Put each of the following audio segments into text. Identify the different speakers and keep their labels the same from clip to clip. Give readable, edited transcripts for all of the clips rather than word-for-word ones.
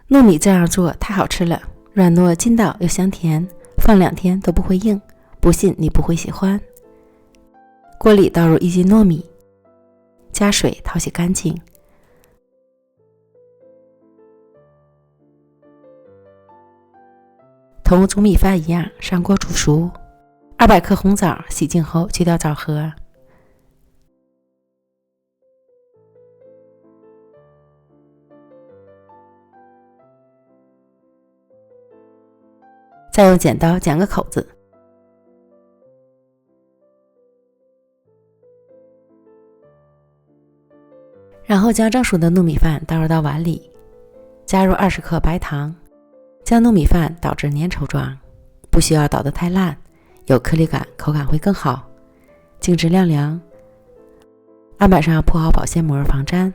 Speaker 1: 糯米这样做太好吃了，软糯筋道又香甜，放2天都不会硬，不信你不会喜欢。锅里倒入1斤糯米，加水淘洗干净，同煮米饭一样上锅煮熟。200克红枣洗净后去掉枣核，再用剪刀剪个口子，然后将蒸熟的糯米饭倒入到碗里，加入20克白糖，将糯米饭捣至粘稠状，不需要捣得太烂，有颗粒感，口感会更好。静置晾凉，案板上铺好保鲜膜防粘，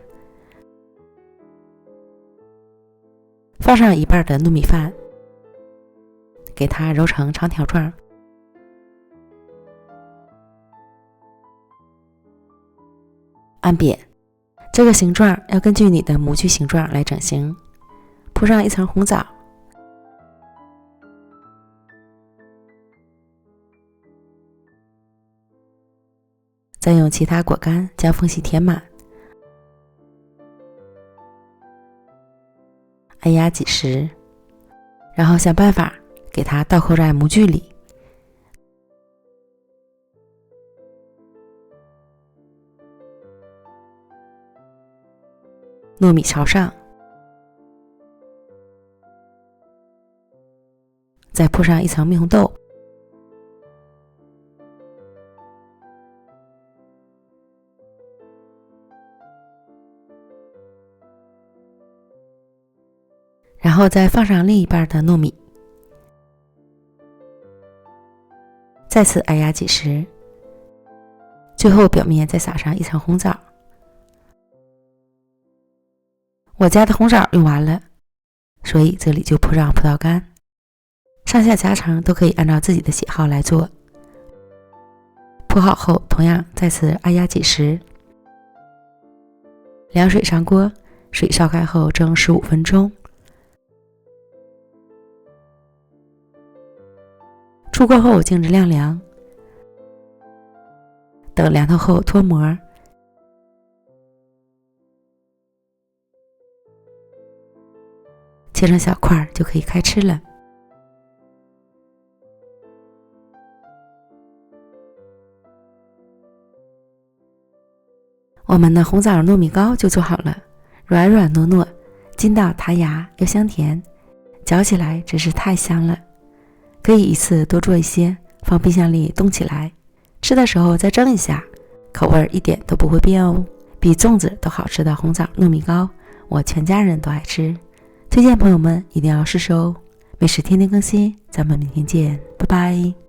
Speaker 1: 放上1半的糯米饭，给它揉成长条状，按扁。这个形状要根据你的模具形状来整形。铺上1层红枣，再用其他果干将缝隙填满，按压挤实，然后想办法给它倒扣在模具里。糯米朝上，再铺上1层蜜红豆，然后再放上另一半的糯米，再次按压挤实，最后表面再撒上1层红枣。我家的红枣用完了，所以这里就铺上葡萄干。上下夹层都可以按照自己的喜好来做。铺好后，同样再次按压挤实。凉水上锅，水烧开后蒸15分钟。出锅后静置晾凉，等凉透后脱模。切成小块就可以开吃了。我们的红枣糯米糕就做好了，软软糯糯，筋道弹牙又香甜，嚼起来真是太香了。可以一次多做一些，放冰箱里冻起来，吃的时候再蒸一下，口味一点都不会变哦。比粽子都好吃的红枣糯米糕，我全家人都爱吃。推荐朋友们一定要试试哦！美食天天更新，咱们明天见，拜拜。